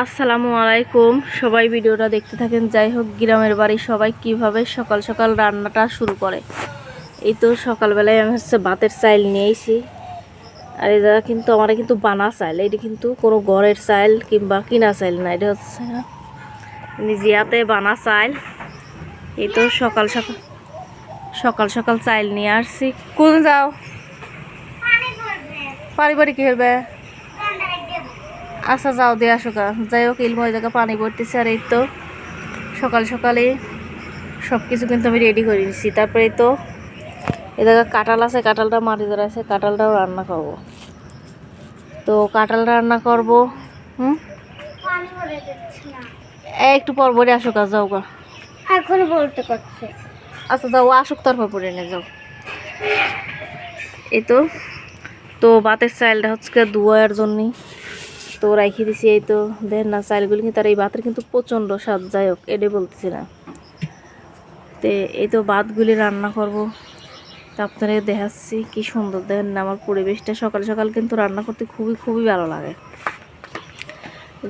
আসসালামু আলাইকুম, সবাই ভিডিওটা দেখতে থাকেন। যাই হোক, গ্রামের বাড়ি সবাই কিভাবে সকাল সকাল রান্নাটা শুরু করে। এই তো সকালবেলায় আমি ভাতের চাইল নিয়েছি। আর এটা কিন্তু কিন্তু বানা চাইল, এটি কিন্তু কোনো ঘরের চাইল কিংবা কিনা চাইল না, এটা হচ্ছে নিজে হাতে বানা চাইল। এই তো সকাল সকাল সকাল সকাল চাইল নিয়ে আসছি। কোন যাও পারি কি হবে? আচ্ছা যাও দিয়ে আসো গা। যাই হোক, ইলমো এই জায়গায় পানি ভরতেছে। আর এই তো সকাল সকালে সব কিছু কিন্তু আমি রেডি করে নিচ্ছি। তারপরে তো এই জায়গায় কাঁঠাল আছে, কাঁঠালটা মাটি ধরে আছে, কাঁঠালটাও রান্না করব। তো কাঁঠাল রান্না করব। একটু পর পরে আসো গা, যাও গা। এখন বলতে করছে। আচ্ছা যাও, আসুক তারপর পরে এনে যাও। এই তো তো ভাতের চাইলটা হচ্ছে ধোয়ার জন্যই তো রাখি দিছি। এই তো দেন না চাইলগুলো কিন্তু, আর এই ভাতের কিন্তু প্রচণ্ড স্বাদ। যাই হোক, এটাই বলতেছি না। তো এই তো ভাতগুলি রান্না করব, তা আপনারা দেখাচ্ছি কি সুন্দর। দেখেন না আমার পরিবেশটা, সকাল সকাল কিন্তু রান্না করতে খুবই খুবই ভালো লাগে।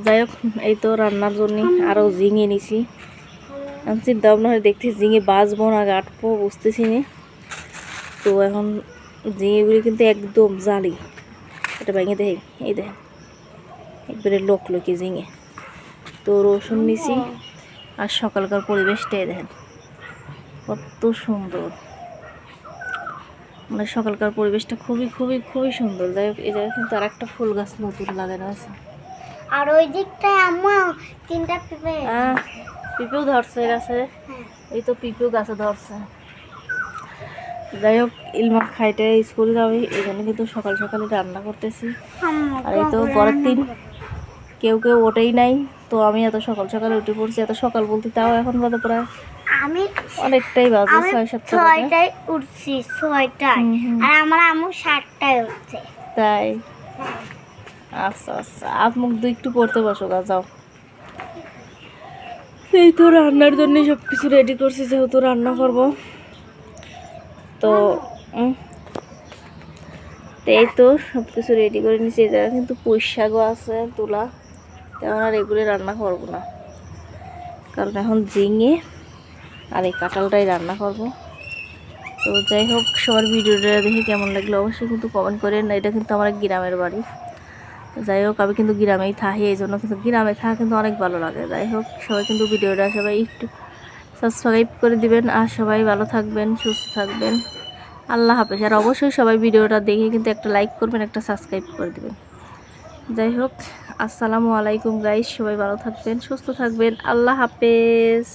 যাই হোক, এই তো রান্নার জন্য আরও ঝিঙে নিছি। চিন্তা ভাবনা হয়ে দেখছি ঝিঙে বাজবো না গাঁটবো বুঝতেছি না। তো এখন ঝিঙেগুলি কিন্তু একদম জালি, এটা ভেঙে দেয়। এই দেখেন একবারে লোকি ঝিঙে। তো রসুন নিছি। আর সকালকার পরিবেশটাই দেখেন কত সুন্দর, মানে সকালকার পরিবেশটা খুবই খুবই খুবই সুন্দর। যাই হোক, এই জায়গায় কিন্তু আর একটা ফুল গাছ নতুন লাগানো আছে। আর ওই দিকটায় আম্মা তিনটা পেঁপে পিঁপেও ধরছে গাছে। এই তো পিঁপেও গাছে ধরছে। যাই হোক, ইলমা খাইতে স্কুল যাবে, এই জন্য কিন্তু সকাল সকালে রান্না করতেছি। আর এই তো ঘরের কেউ ওঠেই নাই, তো আমি এত সকাল সকালে উঠে পড়ছি। এত সকাল বলতে তাও এখন বাজে প্রায় আমি অনেকটাই বাজে, 6-7টায় উঠছি। 6টায় আর আমার আম্মু 7টায় উঠছে। তাই? আচ্ছা আচ্ছা, হাত মুখ দিয়ে একটু পড়তে বসো গা, যাও। এই তো রান্নার জন্য সব কিছু রেডি করছি, যেহেতু রান্না করব। তো এই তো সব কিছু রেডি করে নিচ্ছি। এই জায়গায় কিন্তু পুঁই শাকও আছে তোলা, তেমন আর এগুলো রান্না করবো না, কারণ এখন ঝিঙে আর এই কাঁঠালটাই রান্না করব। তো যাই হোক, সবার ভিডিওটা দেখে কেমন লাগলো অবশ্যই কিন্তু কমেন্ট করেন। এটা কিন্তু আমার গ্রামের বাড়ি। যাই হোক, আমি কিন্তু গ্রামেই থাকি, এই জন্য কিন্তু গ্রামে থাকা কিন্তু অনেক ভালো লাগে। যাই হোক, সবাই কিন্তু ভিডিওটা সবাই একটু সাবস্ক্রাইব করে দিবেন। আর সবাই ভালো থাকবেন, সুস্থ থাকবেন। আল্লাহ হাফেজ। আর অবশ্যই সবাই ভিডিওটা দেখে কিন্তু একটা লাইক করবেন, একটা সাবস্ক্রাইব করে দিবেন। যাই হোক, আসসালামু আলাইকুম গাইস, সবাই ভালো থাকবেন, সুস্থ থাকবেন। আল্লাহ হাফেজ।